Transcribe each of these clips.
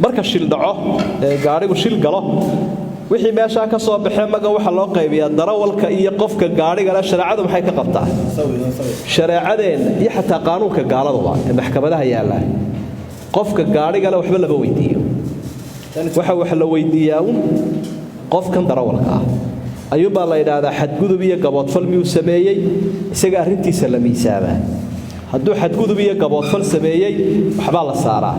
marka shil dhaco gaarigu shil galo wixii meesha ka soo baxay maga waxa loo qaybiyaa darawalka iyo qofka gaariga la sharaacadu maxay ka qabtaa sharaacadeen iyo xataa qaanuunka gaalada ee maxkamadaha yaala qofka gaariga la waxba laba weydiiyo waxa la weydiiyaa qofkan darawalka ah ayuba la yiraahdaa xadgudub iyo gaboodfal miyuu sameeyay isaga arintiisa la miisaama hadduu xadgudub iyo gaboodfal sameeyay waxba la saaraa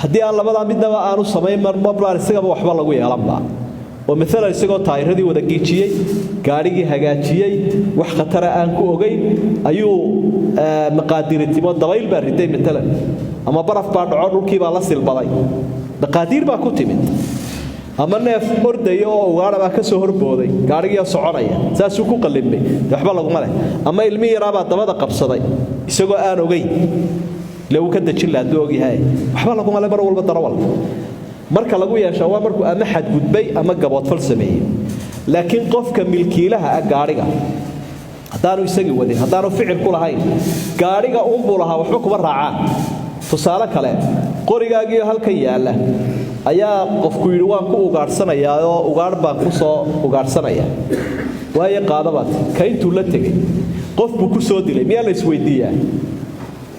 haddii aan labada midnaba aanu sameyn marmar isaga waxba lagu yeelanba oo mesela isagoo taayiradii wada giijiyay gaarigii hagaajiyay wax khatar aan ku ogeyn ayuu maqaadirtimo dabayl baa riday mesela ama baraf baa dhaco dhulkii baa la silbaday maqaadir baa ku timid ama neef ordayo oo ugaadha baa ka soo horbooday gaarigii soconaya saasuu ku qalibmay waxba lagu malay ama ilmi yaraa baa dabada qabsaday isagoo aan ogeyn lagu ka dajin la doog yahay waxba lagu malay mar walba darawal marka lagu yeesho waa markuu ama xad gudbay ama gaboodfal sameeyay laakiin qofka milkiilaha gaariga hadaanu isagii wadin hadaanu ficil ku lahayn gaariga uu bulaha waxba kuma raacaan tusaale kale qorigaagii halka yaala ayaa qofku yiri waan ku ugaarsanaya oo ugaar baa ku soo ugaarsanaya way qaadaba kayntu la tagay qof buu ku soo dilay miyaa la isweydiiyaa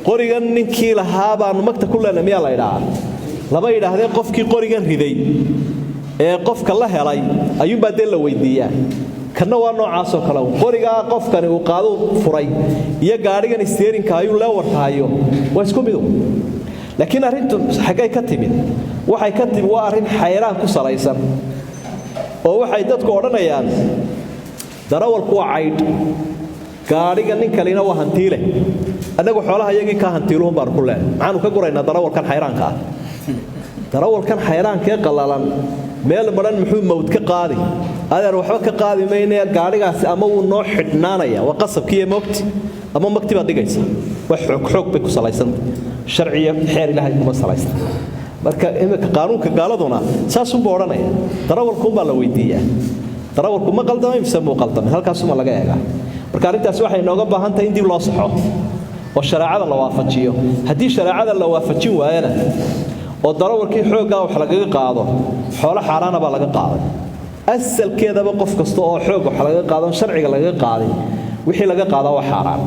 qorigan ninkii lahaa baan magta ku leenahay miyaa la yiraahdaa laba yiraahdee qofkii qorigan riday ee qofka la helay ayuu baadel la weydiiyaa kana waa noocaas oo kale qoriga qofkani uu qaado furay iyo gaarigan steerinka ayuu la wartaayo waa isku mid laakiin arintu xagay ka timid waxay ka timid waa arin xayraan ku salaysan oo waxay dadku oranayaan darawalku waa cayd gaariga nin kalena waa hantiile anagu xoolaha iyagii ka hantiiluun baan ku leeyahay maxaanu ka guraynaa darawalkan xayraanka ah darawalkan xayraanka ee qalalan meel badan muxuu mawd ka qaadi adeer waxba ka qaadi meeyay gaarigaasi ama uu noo xidhnaanaya waa qasabkii moogti ama maktiba dhigaysa wax xoog bay ku salaysan sharciyo xeer ilaahay kuma salaysan marka imika qaanuunka gaaladuna saas uu booranaya darawalku baa la weydiiyaa darawalku ma qaldamay mise muu qaldamay halkaas uma laga eega marka arintaas waxay inooga baahan tahay in dib loo saxo oo sharaacada la waafajiyo haddii sharaacada la waafajin waayana oo darawalkii xoogga wax laga qaado xoolo xaraana baa laga qaaday asalkeedaba qof kasta oo xoog wax laga qaado sharciga laga qaaday wixii laga qaado waa xaraan